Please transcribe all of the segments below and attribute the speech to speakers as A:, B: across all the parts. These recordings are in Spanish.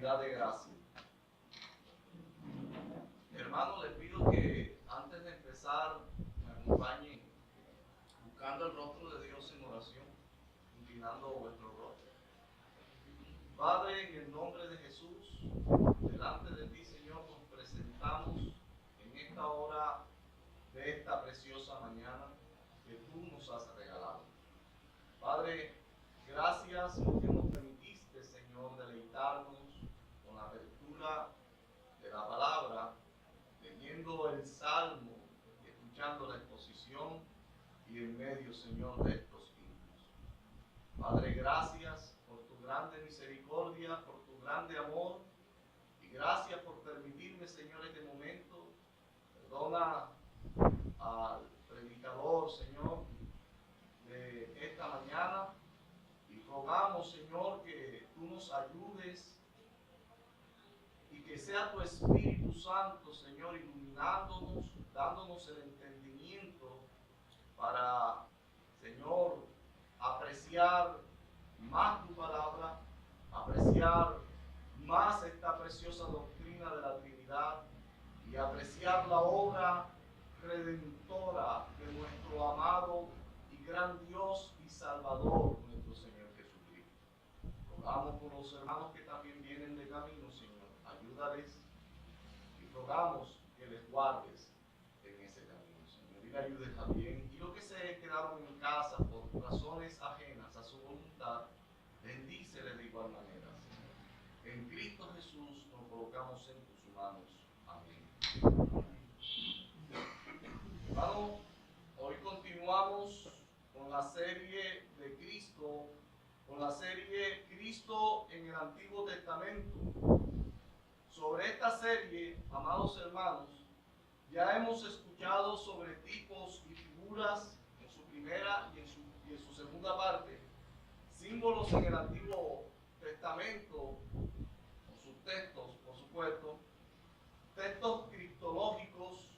A: comunidad de gracia. Hermanos, les pido que antes de empezar me acompañen buscando el rostro de Dios en oración, inclinando vuestro rostro. Padre, en el nombre de Jesús, delante de ti, Señor, nos presentamos en esta hora de esta preciosa mañana que tú nos has regalado. Padre, gracias porque nos permitiste, Señor, deleitarnos con la apertura de la palabra, leyendo el Salmo, escuchando la exposición y en medio, Señor, de estos himnos. Padre, gracias por tu grande misericordia, por tu grande amor y gracias por permitirme, Señor, este momento. Perdona al predicador, Señor, de esta mañana y rogamos, Señor, que tú nos ayudes y que sea tu Espíritu Santo, Señor, iluminándonos, dándonos el entendimiento para, Señor, apreciar más tu palabra, apreciar más esta preciosa doctrina de la Trinidad y apreciar la obra redentora de nuestro amado y gran Dios y Salvador, nuestro Señor Jesucristo. Rogamos por los hermanos que también vienen de camino, Señor, ayúdales y rogamos que les guardes en ese camino, Señor, y le ayudes también. Y los que se quedaron en casa por razones ajenas a su voluntad, bendíceles de igual manera, Señor. En Cristo Jesús nos colocamos en tus manos. Amén. Hermano, hoy continuamos con la serie de Cristo, con la serie Cristo en el Antiguo Testamento. Sobre esta serie, amados hermanos, ya hemos escuchado sobre tipos y figuras en su primera y en su segunda parte, símbolos en el Antiguo Testamento, con sus textos, por supuesto, textos cristológicos,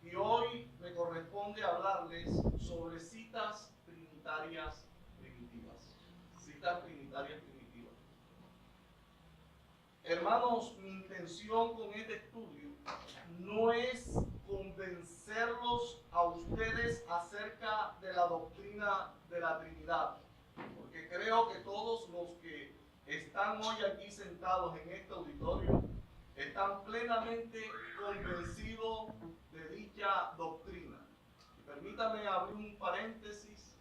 A: y hoy me corresponde hablarles sobre citas trinitarias primitivas. Citas trinitarias primitivas. Hermanos, mi intención con este estudio no es convencerlos a ustedes acerca de la doctrina de la Trinidad, porque creo que todos los que están hoy aquí sentados en este auditorio están plenamente convencidos de dicha doctrina. Y permítame abrir un paréntesis,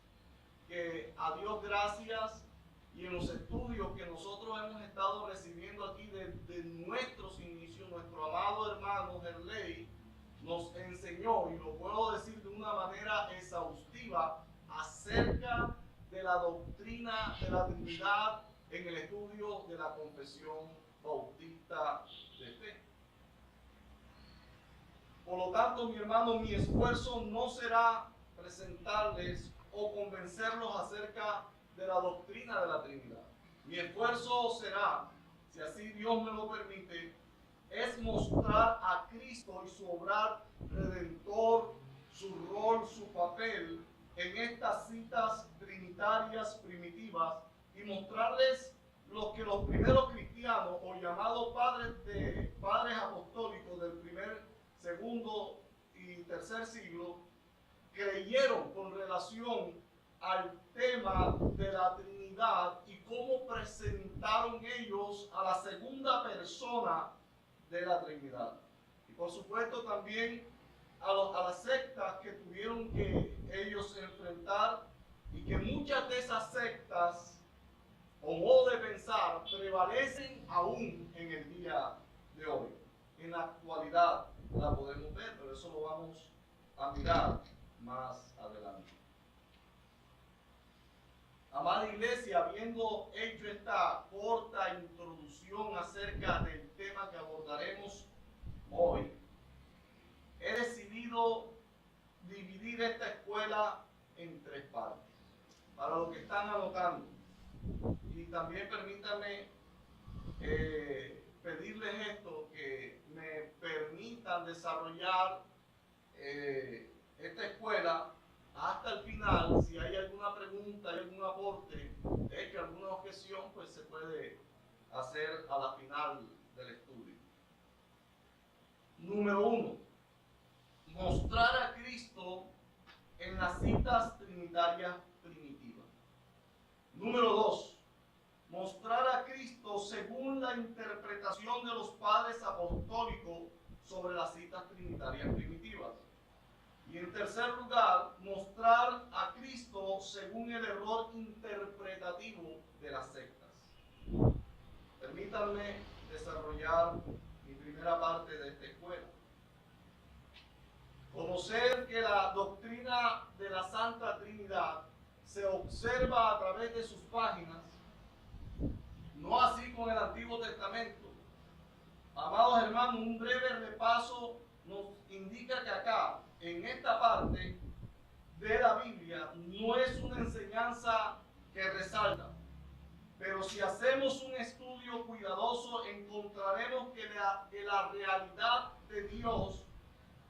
A: que a Dios gracias, y en los estudios que nosotros hemos estado recibiendo aquí desde nuestros inicios, nuestro amado hermano Gerley nos enseñó, y lo puedo decir de una manera exhaustiva, acerca de la doctrina de la Trinidad en el estudio de la Confesión Bautista de Fe. Por lo tanto, mi hermano, mi esfuerzo no será presentarles o convencerlos acerca de la doctrina de la Trinidad. Mi esfuerzo será, si así Dios me lo permite, es mostrar a Cristo y su obrar redentor, su rol, su papel en estas citas trinitarias primitivas y mostrarles lo que los primeros cristianos o llamados padres apostólicos del primer, segundo y tercer siglo creyeron con relación al tema de la Trinidad y cómo presentaron ellos a la segunda persona de la Trinidad. Y por supuesto también a las sectas que tuvieron que ellos enfrentar y que muchas de esas sectas o modo de pensar prevalecen aún en el día de hoy. En la actualidad la podemos ver, pero eso lo vamos a mirar más adelante. Amada iglesia, habiendo hecho esta corta introducción acerca del tema que abordaremos hoy, he decidido dividir esta escuela en tres partes. Para los que están anotando, y también permítanme pedirles esto, que me permitan desarrollar esta escuela hasta el final. Si hay alguna pregunta, hay algún aporte, de hecho alguna objeción, pues se puede hacer a la final del estudio. Número 1. Mostrar a Cristo en las citas trinitarias primitivas. Número 2. Mostrar a Cristo según la interpretación de los padres apostólicos sobre las citas trinitarias primitivas. Y en tercer lugar, mostrar a Cristo según el error interpretativo de las sectas. Permítanme desarrollar mi primera parte de esta escuela. Conocer que la doctrina de la Santa Trinidad se observa a través de sus páginas, no así con el Antiguo Testamento. Amados hermanos, un breve repaso nos indica que acá, en esta parte de la Biblia, no es una enseñanza que resalta. Pero si hacemos un estudio cuidadoso, encontraremos que la realidad de Dios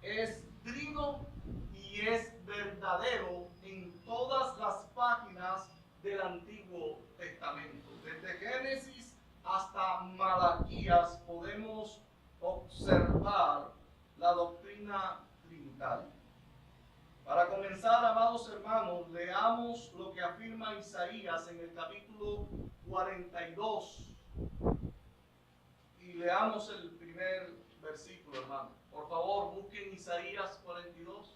A: es trino y es verdadero en todas las páginas del Antiguo Testamento. Desde Génesis hasta Malaquías podemos observar la doctrina trinitaria. Para comenzar, amados hermanos, leamos lo que afirma Isaías en el capítulo 42 y leamos el primer versículo, hermano. Por favor, busquen Isaías 42.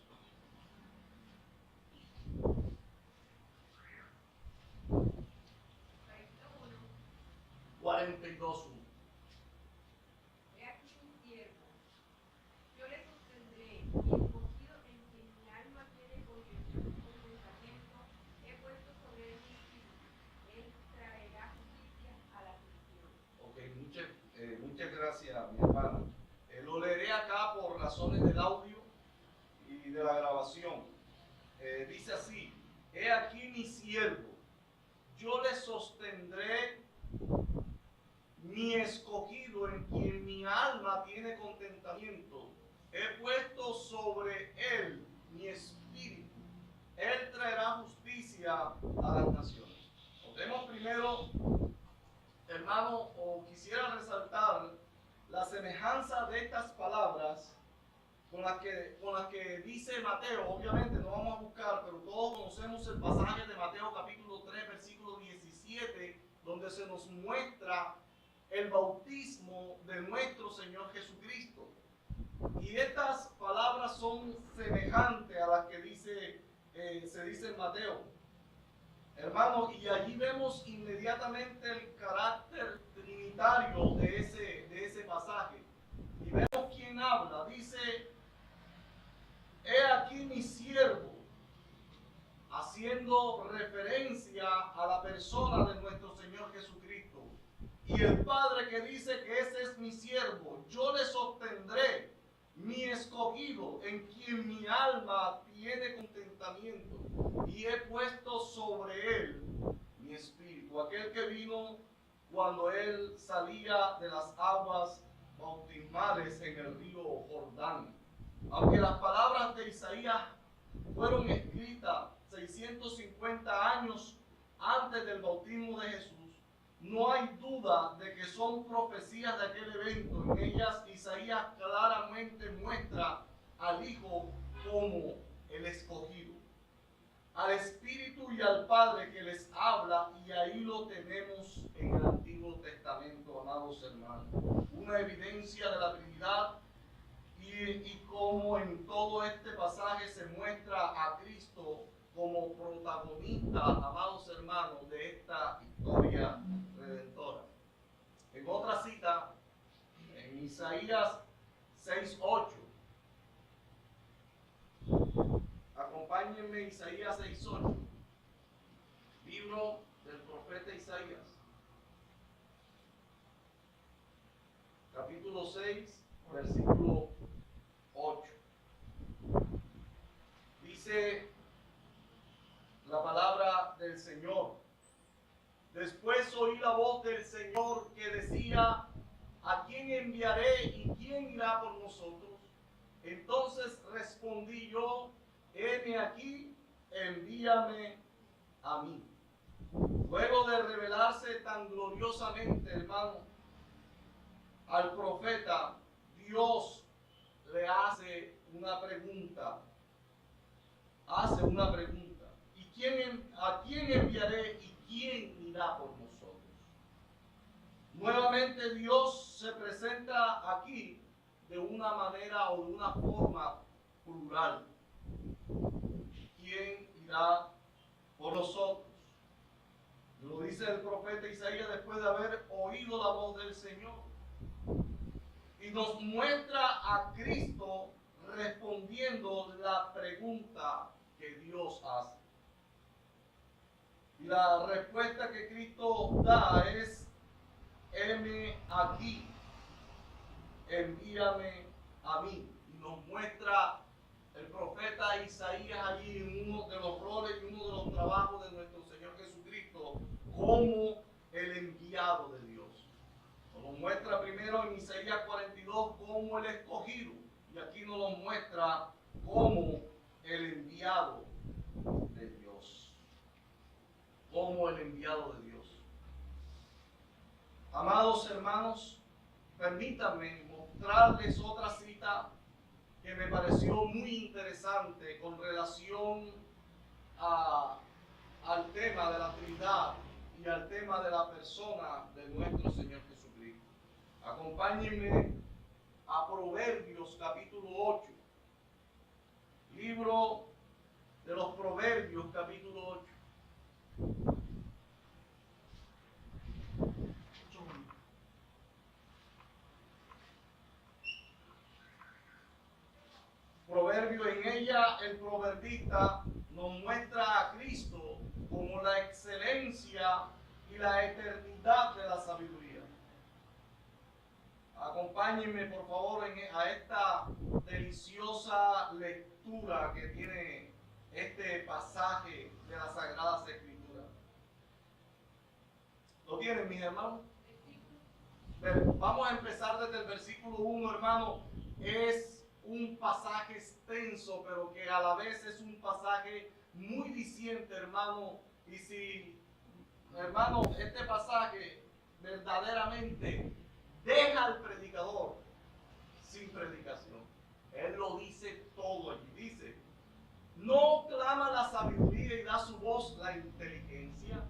A: 42:1.
B: He aquí un siervo, yo le sostendré, y escogido en quien mi alma tiene contentamiento, he puesto sobre él mi espíritu, él traerá justicia a la aflicción.
A: Ok, muchas gracias, mi hermano. Lo leeré acá por razones del audio y de la grabación. Dice así: he aquí mi siervo, yo le sostendré, mi escogido en quien mi alma tiene contentamiento, he puesto sobre él mi espíritu, él traerá justicia a las naciones. Notemos primero, hermano, o quisiera resaltar la semejanza de estas palabras con las que dice Mateo. Obviamente no vamos a buscar, pero todos conocemos el pasaje de Mateo capítulo 3, versículo 17, donde se nos muestra el bautismo de nuestro Señor Jesucristo. Y estas palabras son semejantes a las que se dice en Mateo. Hermanos, y allí vemos inmediatamente el carácter trinitario de ese pasaje. Y vemos quién habla. Dice: he aquí mi siervo, haciendo referencia a la persona de nuestro Señor Jesucristo. Y el Padre que dice que ese es mi siervo, yo le sostendré, mi escogido, en quien mi alma tiene contentamiento, y he puesto sobre él mi espíritu. Aquel que vino cuando él salía de las aguas bautismales en el río Jordán. Aunque las palabras de Isaías fueron escritas 650 años antes del bautismo de Jesús, no hay duda de que son profecías de aquel evento. En ellas Isaías claramente muestra al Hijo como el escogido, al Espíritu y al Padre que les habla, y ahí lo tenemos en el Antiguo Testamento, amados hermanos. Una evidencia de la Trinidad, y como en todo este pasaje se muestra a Cristo como protagonista, amados hermanos, de esta historia redentora. En otra cita, en Isaías 6:8, acompáñenme, Isaías 6:8, libro del profeta Isaías, capítulo 6, versículo 8. Dice la palabra del Señor: después oí la voz del Señor que decía: ¿a quién enviaré y quién irá por nosotros? Entonces respondí yo: heme aquí, envíame a mí. Luego de revelarse tan gloriosamente, hermano, al profeta, Dios le hace una pregunta. Hace una pregunta. ¿A quién enviaré y quién irá por nosotros? Nuevamente Dios se presenta aquí de una manera o de una forma plural. ¿Quién irá por nosotros? Lo dice el profeta Isaías después de haber oído la voz del Señor. Y nos muestra a Cristo respondiendo la pregunta que Dios hace. Y la respuesta que Cristo da es: heme aquí, envíame a mí. Y nos muestra el profeta Isaías allí en uno de los roles y uno de los trabajos de nuestro Señor Jesucristo como el enviado de Dios. Nos muestra primero en Isaías 42 como el escogido, y aquí nos lo muestra como el enviado de Dios. Como el enviado de Dios. Amados hermanos, permítanme mostrarles otra cita que me pareció muy interesante con relación al tema de la Trinidad y al tema de la persona de nuestro Señor Jesucristo. Acompáñenme a Proverbios capítulo 8. Libro de los Proverbios capítulo 8. Proverbio, en ella el proverbista nos muestra a Cristo como la excelencia y la eternidad de la sabiduría. Acompáñenme por favor a esta deliciosa lectura que tiene este pasaje de las Sagradas Escrituras. ¿Lo tienen, mis hermanos? Pero vamos a empezar desde el versículo 1, hermano. Es un pasaje extenso, pero que a la vez es un pasaje muy diciente, hermano. Y si, hermano, este pasaje verdaderamente deja al predicador sin predicación. Él lo dice todo allí. Dice: ¿no clama la sabiduría y da su voz la inteligencia?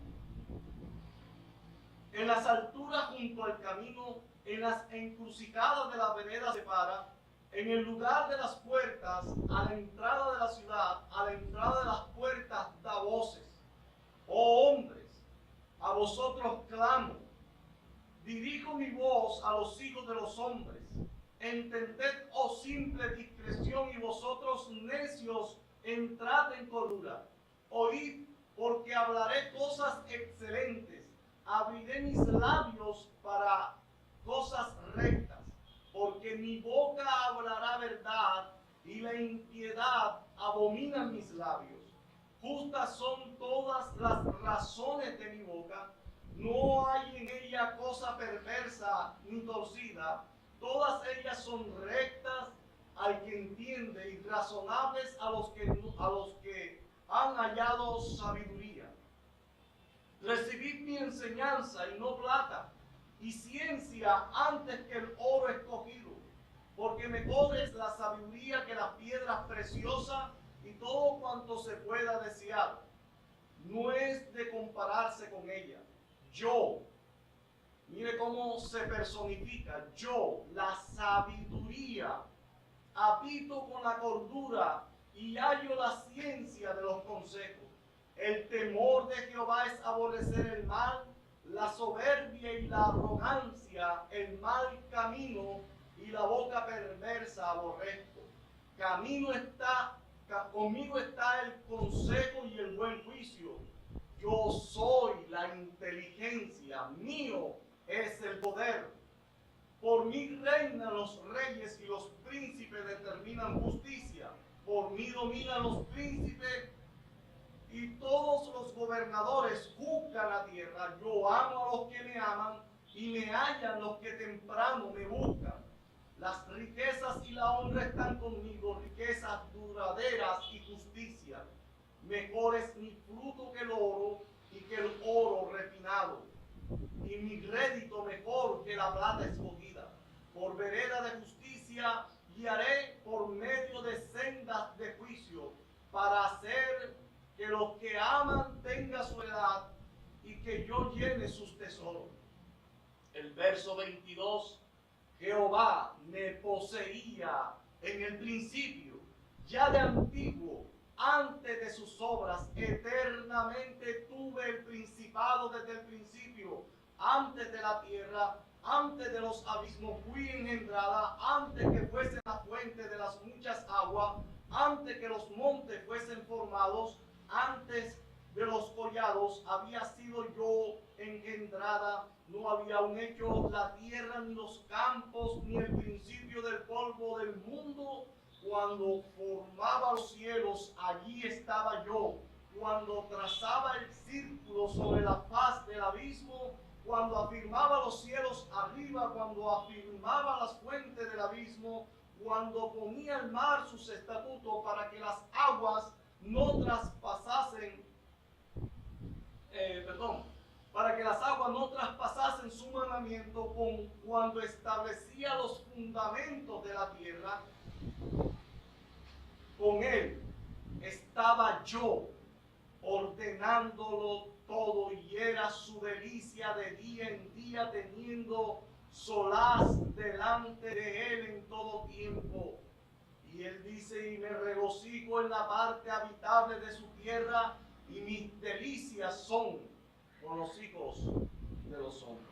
A: En las alturas junto al camino, en las encrucijadas de la vereda se para. En el lugar de las puertas, a la entrada de la ciudad, a la entrada de las puertas da voces. Oh hombres, a vosotros clamo. Dirijo mi voz a los hijos de los hombres. Entended, oh simple discreción, y vosotros necios, entrad en cordura. Oíd, porque hablaré cosas excelentes. Abriré mis labios para cosas rectas. Porque mi boca hablará verdad y la impiedad abomina mis labios. Justas son todas las razones de mi boca, no hay en ella cosa perversa ni torcida. Todas ellas son rectas al que entiende y razonables a los que han hallado sabiduría. Recibid mi enseñanza y no plata, y ciencia antes que el oro escogido, porque mejor es la sabiduría que las piedras preciosas y todo cuanto se pueda desear. No es de compararse con ella. Yo, mire cómo se personifica, yo, la sabiduría, habito con la cordura y hallo la ciencia de los consejos. El temor de Jehová es aborrecer el mal, la soberbia y la arrogancia, el mal camino y la boca perversa aborrezco. Conmigo está el consejo y el buen juicio. Yo soy la inteligencia, mío es el poder. Por mí reinan los reyes y los príncipes determinan justicia. Por mí dominan los príncipes y todos los gobernadores juzgan la tierra. Yo amo a los que me aman y me hallan los que temprano me buscan. Las riquezas y la honra están conmigo, riquezas duraderas y justicia. Mejor es mi fruto que el oro y que el oro refinado, y mi rédito mejor que la plata escogida. Por vereda de justicia guiaré por medio de sendas de juicio, para hacer que los que aman tengan su heredad y que yo llene sus tesoros. El verso 22, Jehová me poseía en el principio, ya de antiguo, antes de sus obras, eternamente tuve el principado desde el principio, antes de la tierra, antes de los abismos fui engendrada, antes que fuese la fuente de las muchas aguas, antes que los montes fuesen formados, antes de los collados había sido yo engendrada, no había aún hecho la tierra, ni los campos, ni el principio del polvo del mundo. Cuando formaba los cielos, allí estaba yo. Cuando trazaba el círculo sobre la faz del abismo, cuando afirmaba los cielos arriba, cuando afirmaba las fuentes del abismo, cuando ponía el mar sus estatutos para que las aguas no traspasasen, para que las aguas no traspasasen su mandamiento, cuando establecía los fundamentos de la tierra, con él estaba yo ordenándolo todo, y era su delicia de día en día, teniendo solaz delante de él en todo tiempo. Y él dice, y me regocijo en la parte habitable de su tierra, y mis delicias son con los hijos de los hombres.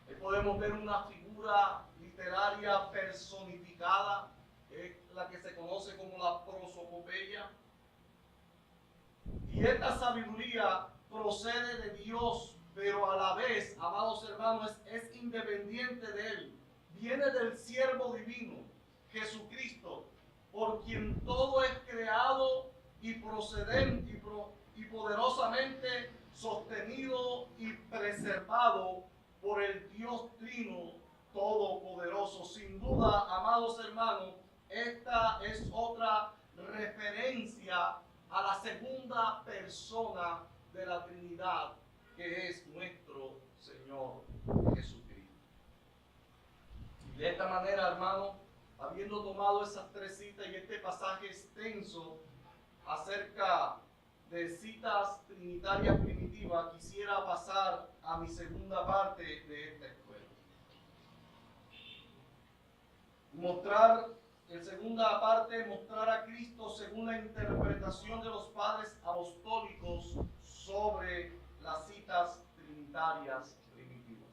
A: Ahí podemos ver una figura literaria personificada, la que se conoce como la prosopopeya. Y esta sabiduría procede de Dios, pero a la vez, amados hermanos, es independiente de él. Viene del siervo divino, Jesucristo, por quien todo es creado y procedente y poderosamente sostenido y preservado por el Dios Trino Todopoderoso. Sin duda, amados hermanos, esta es otra referencia a la segunda persona de la Trinidad, que es nuestro Señor Jesucristo. Y de esta manera, hermano, habiendo tomado esas tres citas y este pasaje extenso acerca de citas trinitarias primitivas, quisiera pasar a mi segunda parte de esta escuela. En segunda parte, mostrar a Cristo según la interpretación de los padres apostólicos sobre las citas trinitarias primitivas.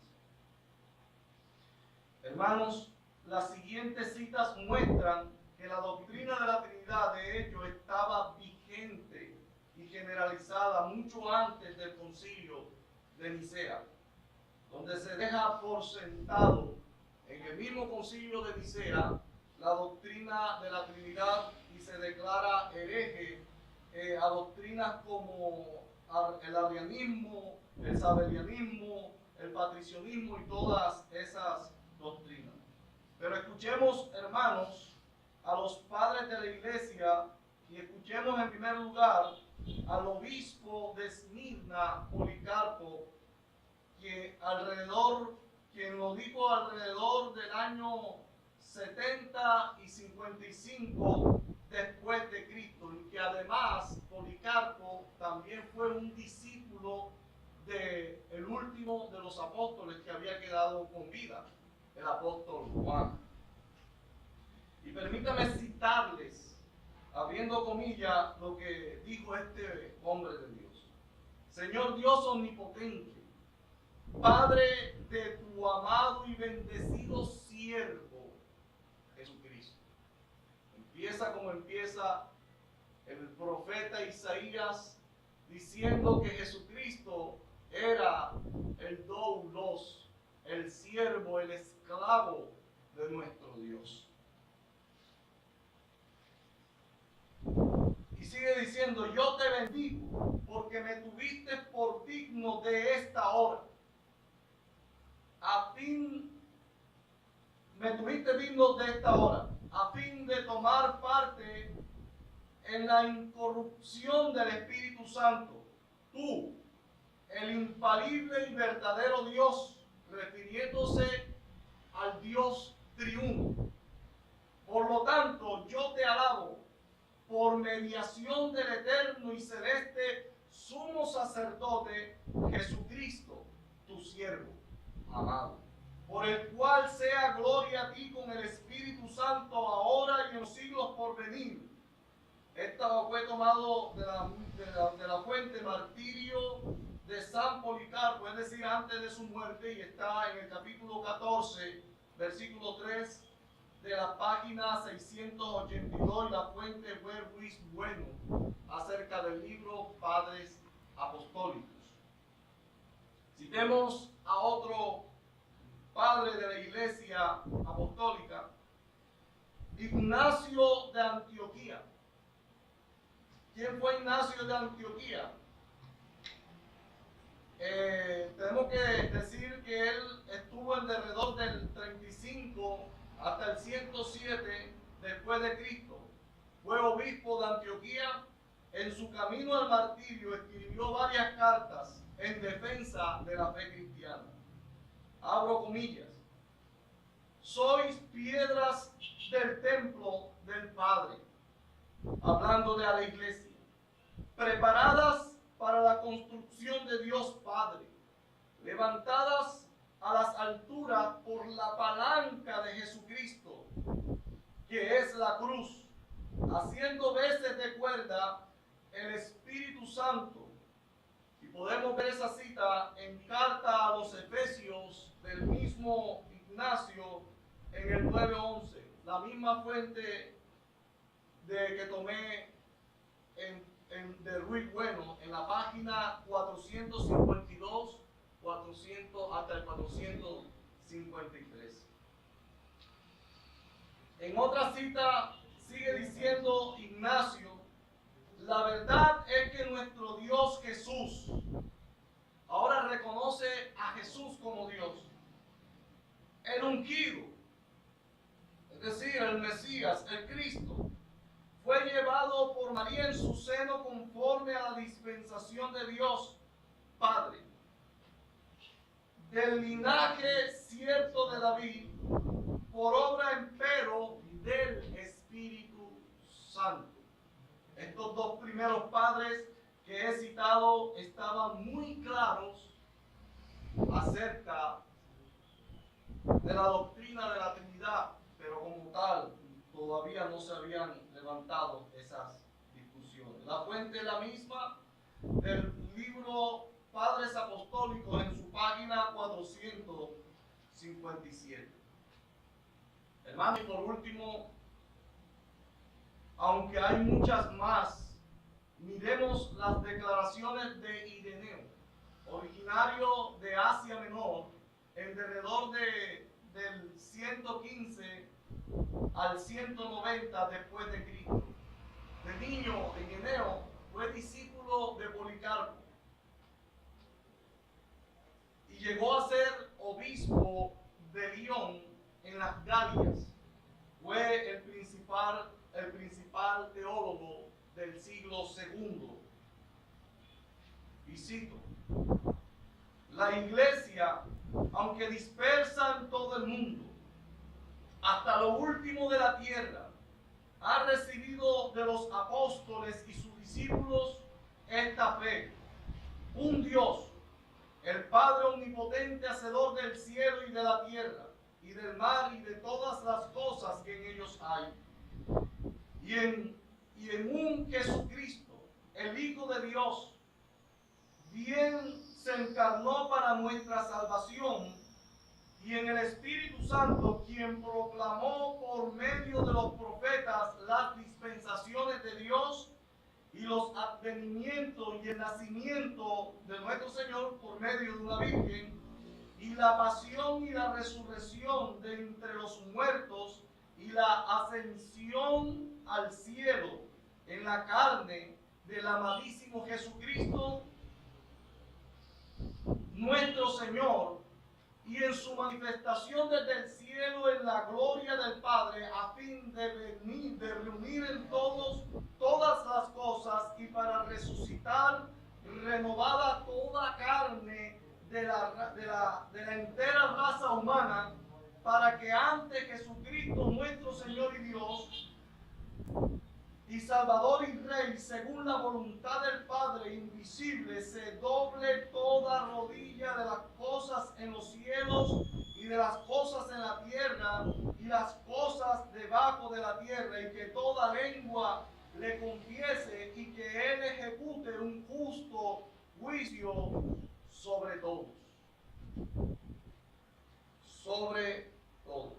A: Hermanos, las siguientes citas muestran que la doctrina de la Trinidad, de hecho, estaba vigente y generalizada mucho antes del concilio de Nicea, donde se deja por sentado en el mismo concilio de Nicea la doctrina de la Trinidad y se declara hereje a doctrinas como el arrianismo, el sabelianismo, el patricionismo y todas esas doctrinas. Pero escuchemos, hermanos, a los padres de la iglesia y escuchemos en primer lugar al obispo de Esmirna, Policarpo, quien lo dijo alrededor del año 70 y 55 después de Cristo, y que además Policarpo también fue un discípulo del último de los apóstoles que había quedado con vida, el apóstol Juan. Y permítame citarles, abriendo comillas, lo que dijo este hombre de Dios. Señor Dios omnipotente, Padre de tu amado y bendecido siervo Jesucristo. Empieza como empieza el profeta Isaías, diciendo que Jesucristo era el doulos, el siervo, el esclavo de nuestro Dios. Y sigue diciendo, yo te bendigo porque me tuviste por digno de esta hora. Me tuviste digno de esta hora, a fin de tomar parte en la incorrupción del Espíritu Santo. Tú, el infalible y verdadero Dios, refiriéndose al Dios triuno. Por lo tanto, yo te alabo por mediación del eterno y celeste sumo sacerdote Jesucristo, tu siervo amado, por el cual sea gloria a ti con el Espíritu Santo ahora y en los siglos por venir. Esto fue tomado de la fuente Martirio de San Policarpo, es decir, antes de su muerte, y está en el capítulo 14, versículo 3 de la página 682, y la fuente fue Luis Bueno, acerca del libro Padres Apostólicos. Citemos a otro padre de la Iglesia Apostólica, Ignacio de Antioquía. ¿Quién fue Ignacio de Antioquía? Tenemos que decir que él estuvo en alrededor del 35 hasta el 107 después de Cristo. Fue obispo de Antioquía. En su camino al martirio escribió varias cartas en defensa de la fe cristiana. Abro comillas. Sois piedras del templo del Padre, hablándole a la iglesia, preparadas para la construcción de Dios Padre, levantadas a las alturas por la palanca de Jesucristo, que es la cruz, haciendo veces de cuerda el Espíritu Santo. Y podemos ver esa cita en carta a los Efesios del mismo Ignacio en el 9:11, la misma fuente que tomé de Ruiz Bueno, en la página 452 hasta el 453. En otra cita sigue diciendo Ignacio: la verdad es que nuestro Dios Jesús, ahora reconoce a Jesús como Dios, el ungido, es decir, el Mesías, el Cristo, fue llevado por María en su seno conforme a la dispensación de Dios Padre, del linaje cierto de David, por obra empero del Espíritu Santo. Estos dos primeros padres que he citado estaban muy claros acerca de la doctrina de la Trinidad, pero como tal todavía no se habían levantado esas discusiones. La fuente es la misma del libro Padres Apostólicos en su página 457. Hermano, y por último, aunque hay muchas más, miremos las declaraciones de Ireneo, originario de Asia Menor, en derredor del 115 al 190 después de Cristo. De niño, Ireneo fue discípulo de Policarpo y llegó a ser obispo de Lyon en las Galias. Fue el principal teólogo del siglo II. Y cito: la iglesia, aunque dispersa en todo el mundo, hasta lo último de la tierra, ha recibido de los apóstoles y sus discípulos esta fe: un Dios, el Padre omnipotente, hacedor del cielo y de la tierra, y del mar y de todas las cosas que en ellos hay, y en un Jesucristo, el Hijo de Dios, bien se encarnó para nuestra salvación, y en el Espíritu Santo, quien proclamó por medio de los profetas las dispensaciones de Dios y los advenimientos y el nacimiento de nuestro Señor por medio de una virgen, y la pasión y la resurrección de entre los muertos, y la ascensión al cielo en la carne del amadísimo Jesucristo, nuestro Señor, y en su manifestación desde el cielo en la gloria del Padre, a fin de reunir en todas las cosas, y para resucitar renovada toda carne de la entera raza humana, para que ante Jesucristo nuestro Señor y Dios y Salvador y Rey, según la voluntad del Padre invisible, se doble toda rodilla de las cosas en los cielos y de las cosas en la tierra y las cosas debajo de la tierra, y que toda lengua le confiese, y que Él ejecute un justo juicio sobre todos. Sobre todos.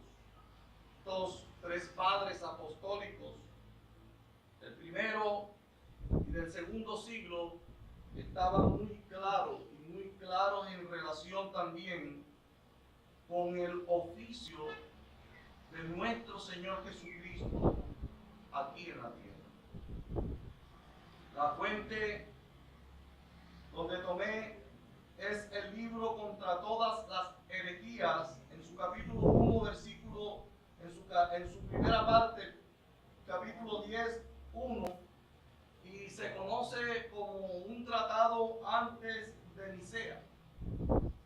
A: Estos tres padres apostólicos, del primero y del segundo siglo, estaban muy claros en relación también con el oficio de nuestro Señor Jesucristo aquí en la tierra. La fuente donde tomé es el libro Contra todas las herejías, en su capítulo 1, versículo, en su primera parte, capítulo 10, 1, y se conoce como un tratado antes de Nicea,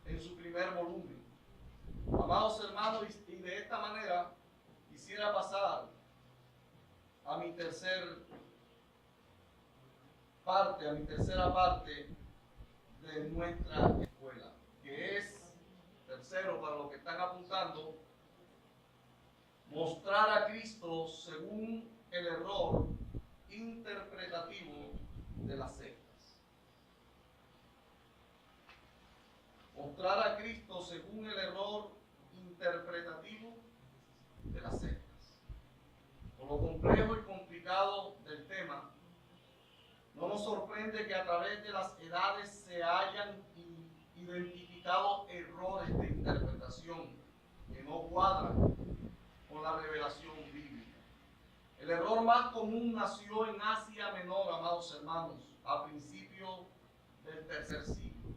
A: en su primer volumen. Amados hermanos, y de esta manera quisiera pasar a mi tercera parte de nuestra escuela, que es, tercero, para los que están apuntando, mostrar a Cristo según el error interpretativo de las sectas. Mostrar a Cristo según el error interpretativo de las sectas. Por lo complejo y complicado del tema, no nos sorprende que a través de las edades se hayan identificado errores de interpretación que no cuadran con la revelación bíblica. El error más común nació en Asia Menor, amados hermanos, a principios del tercer siglo,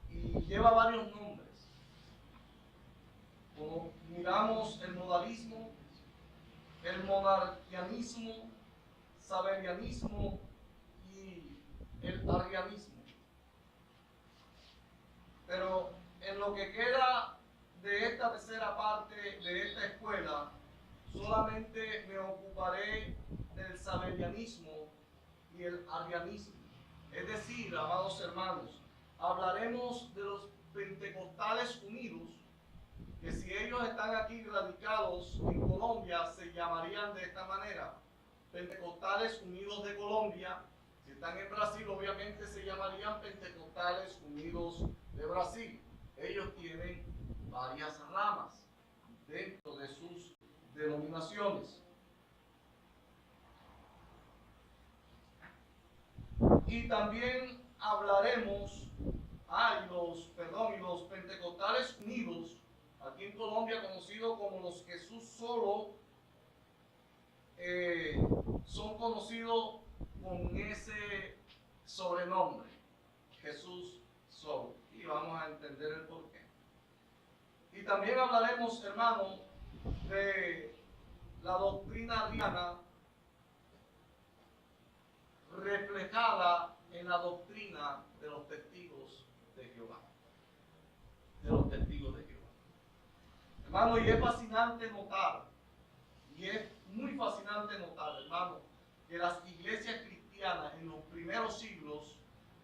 A: y lleva varios nombres. Como miramos, el modalismo, el monarquianismo, sabelianismo y el arrianismo. Pero en lo que queda de esta tercera parte de esta escuela, solamente me ocuparé del sabelianismo y el arrianismo. Es decir, amados hermanos, hablaremos de los pentecostales unidos, que si ellos están aquí radicados en Colombia, se llamarían de esta manera: Pentecostales Unidos de Colombia. Si están en Brasil, obviamente se llamarían Pentecostales Unidos de Brasil. Ellos tienen varias ramas dentro de sus denominaciones. Y también hablaremos, y los Pentecostales Unidos, aquí en Colombia conocidos como los Jesús Solo, son conocidos con ese sobrenombre, Jesús Solo, y vamos a entender el porqué. Y también hablaremos, hermano, de la doctrina arriana reflejada en la doctrina de los testigos de Jehová. Hermano, y es fascinante notar, muy fascinante notar, hermano, que las iglesias cristianas en los primeros siglos,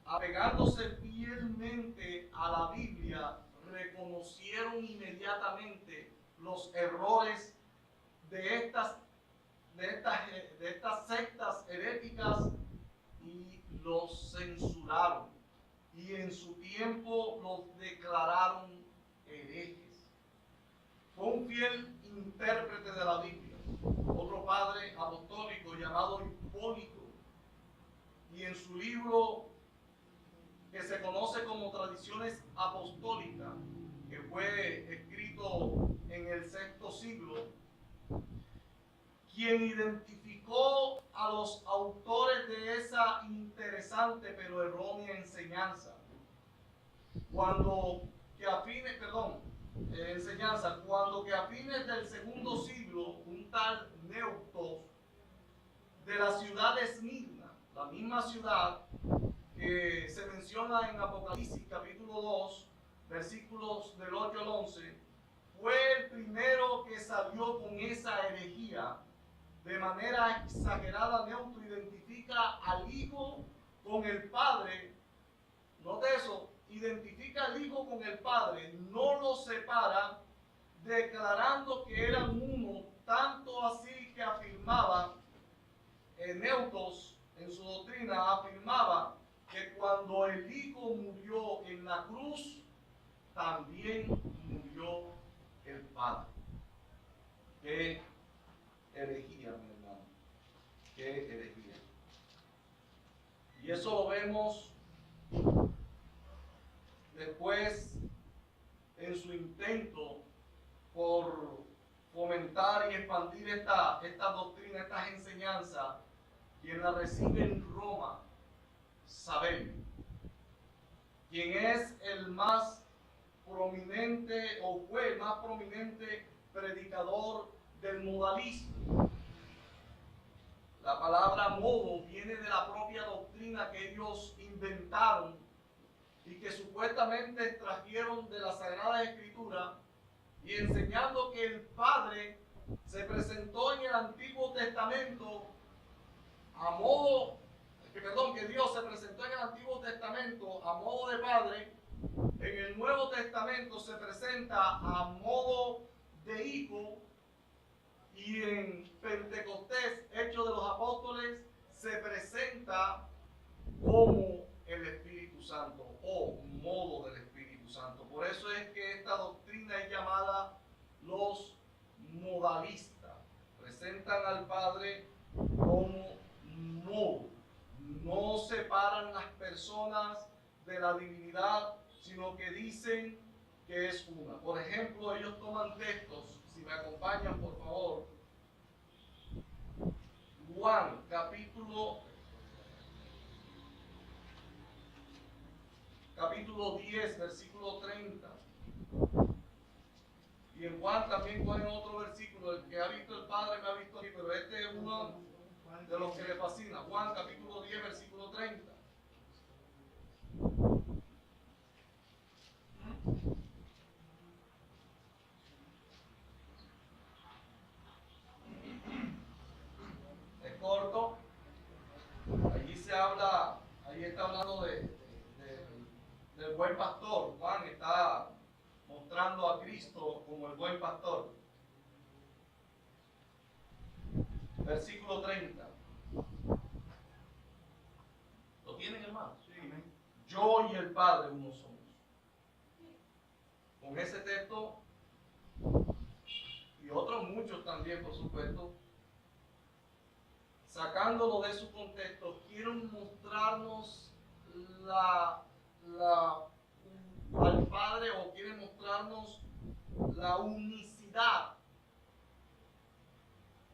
A: apegándose fielmente a la Biblia, reconocieron inmediatamente los errores de estas sectas heréticas y los censuraron, y en su tiempo los declararon herejes. Fue un fiel intérprete de la Biblia, otro padre apostólico llamado Hipólito, y en su libro que se conoce como Tradiciones Apostólicas, que fue escrito en el VI siglo, quien identificó a los autores de esa interesante pero errónea enseñanza, cuando que a fines del segundo siglo, un tal Neuctos de la ciudad de Esmirna, la misma ciudad que se menciona en Apocalipsis capítulo 2, versículos del 8 al 11, fue el primero que salió con esa herejía. De manera exagerada, neutro, identifica al Hijo con el Padre. Note eso, identifica al Hijo con el Padre, no los separa, declarando que eran uno, tanto así que afirmaba, Neutos en su doctrina afirmaba que cuando el Hijo murió en la cruz, también murió el Padre. Qué herejía, mi hermano, qué herejía. Y eso lo vemos después en su intento por fomentar y expandir esta doctrina, estas enseñanzas, quien la recibe en Roma, Sabelio, quien es el más prominente o fue el más prominente predicador del modalismo. La palabra modo viene de la propia doctrina que ellos inventaron y que supuestamente extrajeron de la Sagrada Escritura, y enseñando que el Padre se presentó en el Antiguo Testamento a modo, que Dios se presentó en el Antiguo Testamento a modo de Padre, en el Nuevo Testamento se presenta a modo de Hijo, y en Pentecostés, Hechos de los Apóstoles, se presenta como el Espíritu Santo o modo del Espíritu Santo. Por eso es que esta doctrina es llamada los modalistas. Presentan al Padre como modo. No separan las personas de la divinidad, sino que dicen que es una. Por ejemplo, ellos toman textos, si me acompañan por favor, Juan capítulo 10, versículo 30. Y en Juan también ponen otro versículo: el que ha visto el Padre me ha visto a mí, pero este es uno de los que le fascina. Juan capítulo 10, versículo 30. Es corto. Allí se habla, ahí está hablando del buen pastor. Juan está mostrando a Cristo como el buen pastor. Versículo 30. ¿Lo tienen, hermano? Sí. Yo y el Padre uno somos. Con ese texto y otros muchos también, por supuesto, sacándolo de su contexto, quieren mostrarnos al Padre, o quieren mostrarnos la unicidad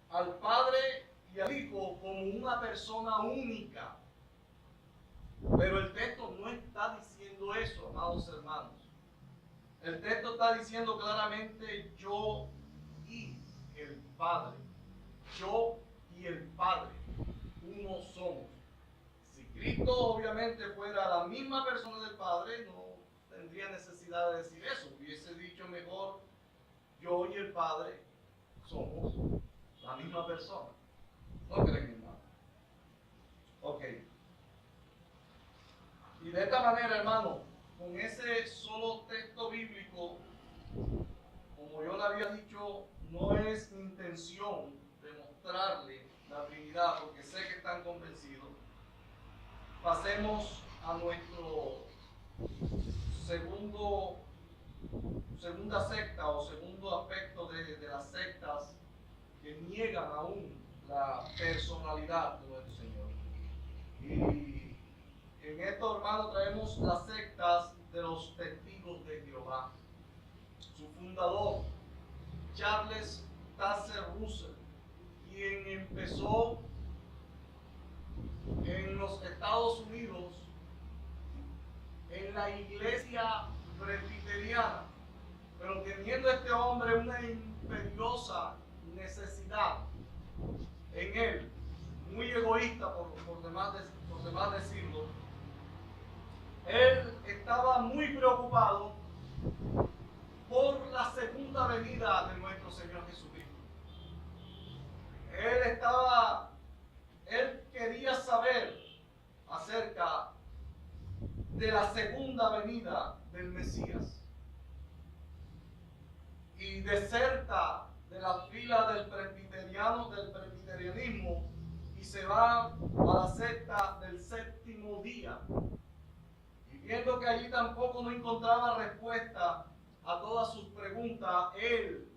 A: al Padre y al Hijo como una persona única. Pero el texto no está diciendo eso, amados hermanos. El texto está diciendo claramente: yo y el Padre. Yo y el Padre, uno somos. Si Cristo obviamente fuera la misma persona del Padre, no tendría necesidad de decir eso. Hubiese dicho mejor: yo y el Padre somos la misma persona. ¿No creen, hermano? Ok. Y de esta manera, hermano, con ese solo texto bíblico, como yo le había dicho, no es mi intención demostrarle la Trinidad, porque sé que están convencidos. Pasemos a nuestro segunda secta, o segundo aspecto de las sectas que niegan aún la personalidad de nuestro Señor. Y en esto, hermano, traemos las sectas de los testigos de Jehová. Su fundador, Charles Taze Russell, quien empezó en los Estados Unidos en la iglesia presbiteriana, pero teniendo este hombre una imperiosa necesidad en él, muy egoísta por demás decirlo, él estaba muy preocupado por la segunda venida de nuestro Señor Jesucristo. Él quería saber acerca de la segunda venida del Mesías. Y deserta de la fila del presbiterianismo y se va a la secta del séptimo día. Y viendo que allí tampoco no encontraba respuesta a todas sus preguntas, él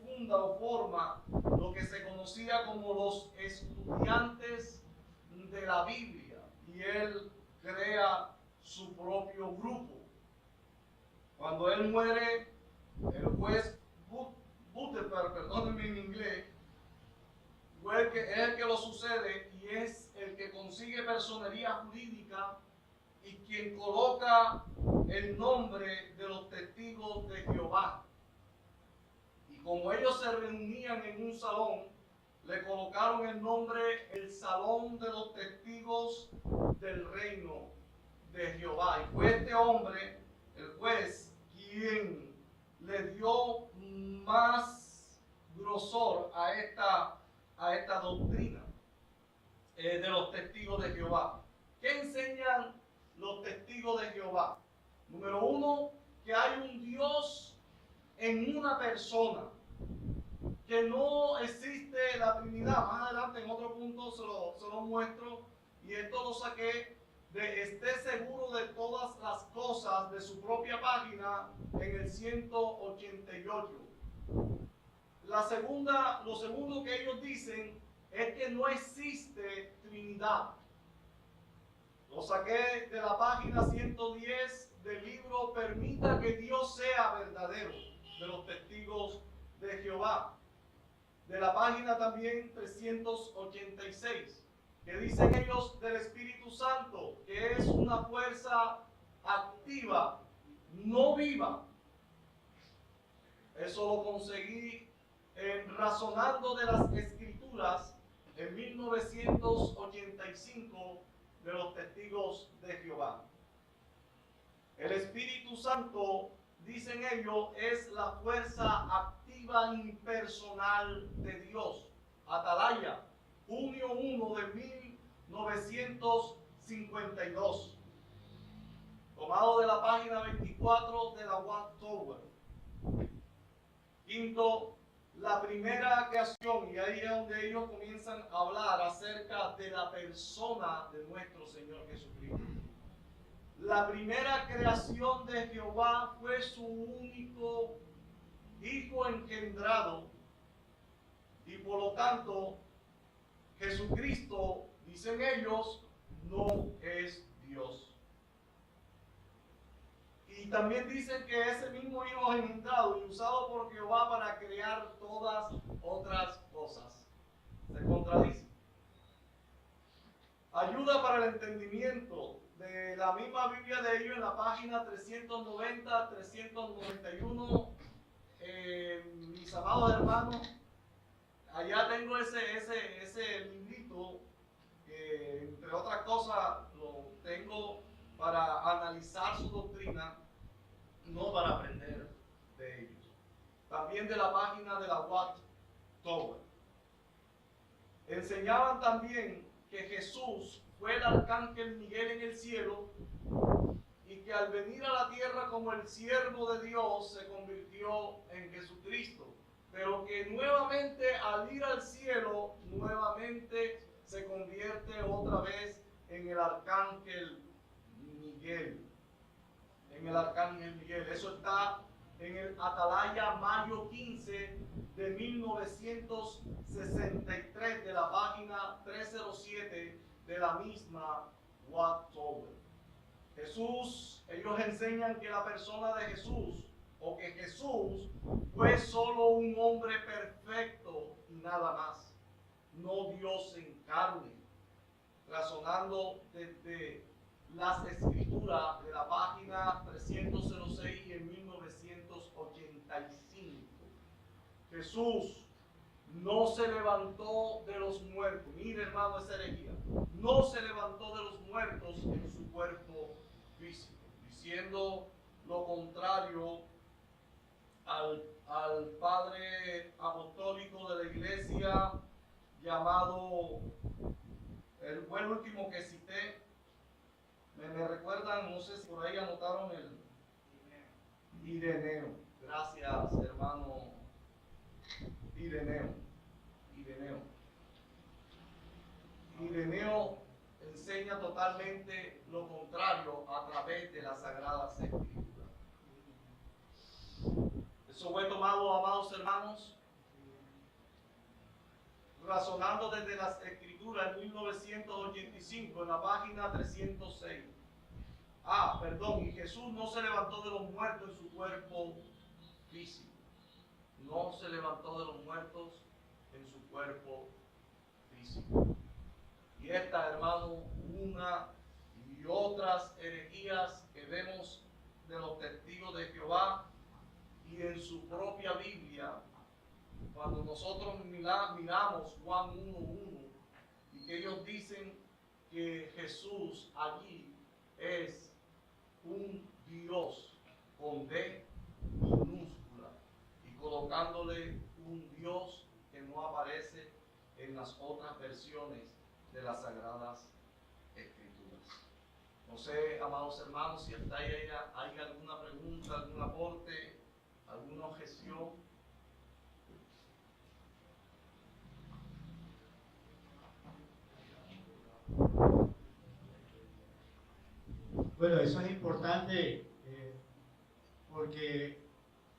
A: funda o forma lo que se conocía como los estudiantes de la Biblia, y él crea su propio grupo. Cuando él muere, el juez Butterfeld, perdónenme en inglés, es el que lo sucede y es el que consigue personería jurídica y quien coloca el nombre de los testigos de Jehová. Y como ellos se reunían en un salón, le colocaron el nombre el Salón de los Testigos del Reino de Jehová. Y fue este hombre, el juez, quien le dio más grosor a esta doctrina de los testigos de Jehová. ¿Qué enseñan los testigos de Jehová? Número uno, que hay un Dios en una persona, que no existe la Trinidad. Más adelante en otro punto se lo muestro, y esto lo saqué de Esté Seguro de Todas las Cosas, de su propia página, en el 188. Lo segundo que ellos dicen es que no existe Trinidad. Lo saqué de la página 110 del libro Permita que Dios sea verdadero, de los testigos de Jehová. De la página también 386, que dicen ellos del Espíritu Santo, que es una fuerza activa, no viva. Eso lo conseguí Razonando de las Escrituras en 1985, de los testigos de Jehová. El Espíritu Santo, dicen ellos, es la fuerza activa impersonal de Dios. Atalaya, junio 1 de 1952. Tomado de la página 24 de la Watchtower. Quinto, la primera creación, y ahí es donde ellos comienzan a hablar acerca de la persona de nuestro Señor Jesucristo. La primera creación de Jehová fue su único Hijo engendrado, y por lo tanto Jesucristo, dicen ellos, no es Dios. Y también dicen que ese mismo Hijo engendrado y usado por Jehová para crear todas otras cosas. Se contradice. Ayuda para el entendimiento de la misma Biblia de ellos en la página 390, 391. Mis amados hermanos, allá tengo ese librito que, entre otras cosas, lo tengo para analizar su doctrina, no para aprender de ellos. También de la página de la Watchtower. Enseñaban también que Jesús fue el arcángel Miguel en el cielo, y que al venir a la tierra como el siervo de Dios se convirtió en Jesucristo, pero que nuevamente al ir al cielo nuevamente se convierte otra vez en el arcángel Miguel. Eso está en el Atalaya, mayo 15 de 1963, de la página 307 de la misma Watchtower. Jesús, ellos enseñan que la persona de Jesús, o que Jesús fue solo un hombre perfecto y nada más, no Dios en carne, razonando desde las Escrituras de la página 306 y en 1985. Jesús no se levantó de los muertos. Mire, hermano, esa herejía. No se levantó de los muertos en su cuerpo siendo lo contrario al padre apostólico de la iglesia llamado, fue el último que cité, me recuerdan, no sé si por ahí anotaron el Ireneo. Gracias, hermano Ireneo. Ireneo enseña totalmente lo contrario a través de las Sagradas Escrituras. Eso fue tomado, amados hermanos, razonando desde las Escrituras en 1985, en la página 306. Y Jesús no se levantó de los muertos en su cuerpo físico. No se levantó de los muertos en su cuerpo físico. Y esta, hermano, una y otras herejías que vemos de los testigos de Jehová y en su propia Biblia, cuando nosotros miramos Juan 1:1 y que ellos dicen que Jesús allí es un Dios con D minúscula y colocándole un Dios que no aparece en las otras versiones de las Sagradas Escrituras. No sé, amados hermanos, si hasta ahí hay alguna pregunta, algún aporte, alguna objeción.
C: Bueno, eso es importante porque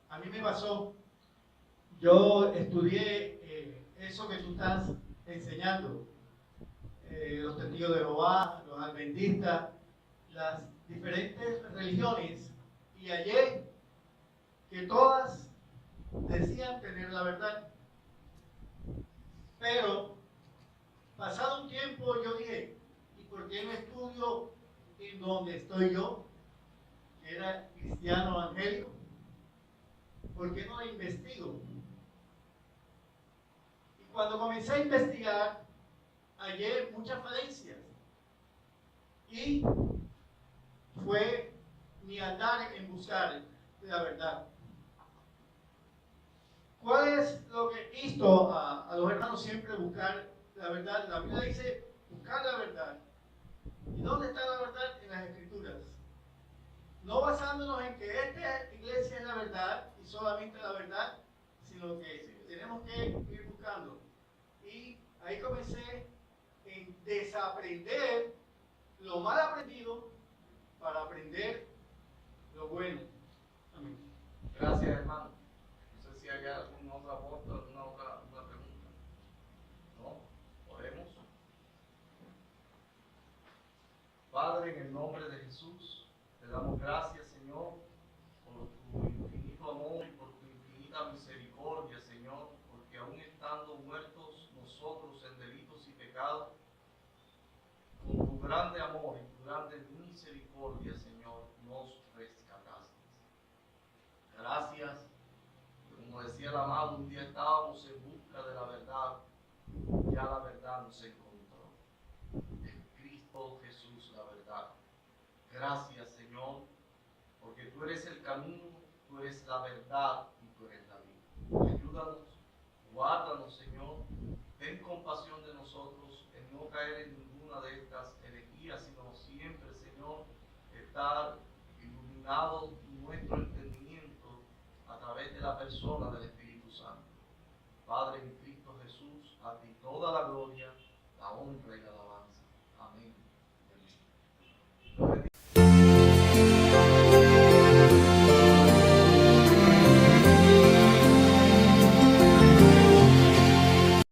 C: a mí me pasó, yo estudié eso que tú estás enseñando, los testigos de Jehová, los adventistas, las diferentes religiones, y hallé que todas decían tener la verdad. Pero, pasado un tiempo, yo dije, ¿y por qué no estudio en donde estoy yo, que era cristiano evangélico? ¿Por qué no la investigo? Y cuando comencé a investigar, hallé muchas falencias. Y fue mi andar en buscar la verdad. ¿Cuál es lo que insto a los hermanos siempre buscar la verdad? La Biblia dice buscar la verdad. ¿Y dónde está la verdad? En las Escrituras. No basándonos en que esta iglesia es la verdad y solamente la verdad, sino que tenemos que ir buscando. Y ahí comencé en desaprender lo mal aprendido para aprender lo bueno. Amén.
A: Gracias, hermano. No sé si hay algún otro aporte, alguna otra pregunta. ¿No? Oremos. Padre, en el nombre de Jesús, te damos gracias, Señor, por tu infinito amor y por tu infinita misericordia, Señor, porque aún estando muertos nosotros en delitos y pecados, con tu grande amor y tu grande misericordia, Señor, nos rescataste. Gracias. Como decía el amado, un día estábamos en busca de la verdad, ya la verdad nos encontró. En Cristo Jesús, la verdad. Gracias, Señor, porque tú eres el camino, tú eres la verdad y tú eres la vida. Ayúdanos, guárdanos, Señor, ten compasión de nosotros en no caer en ninguna de estas herejías, sino siempre, Señor, estar iluminado nuestro entendimiento a través de la persona del Espíritu Santo. Padre, en Cristo Jesús, a ti toda la gloria, la honra y la alabanza.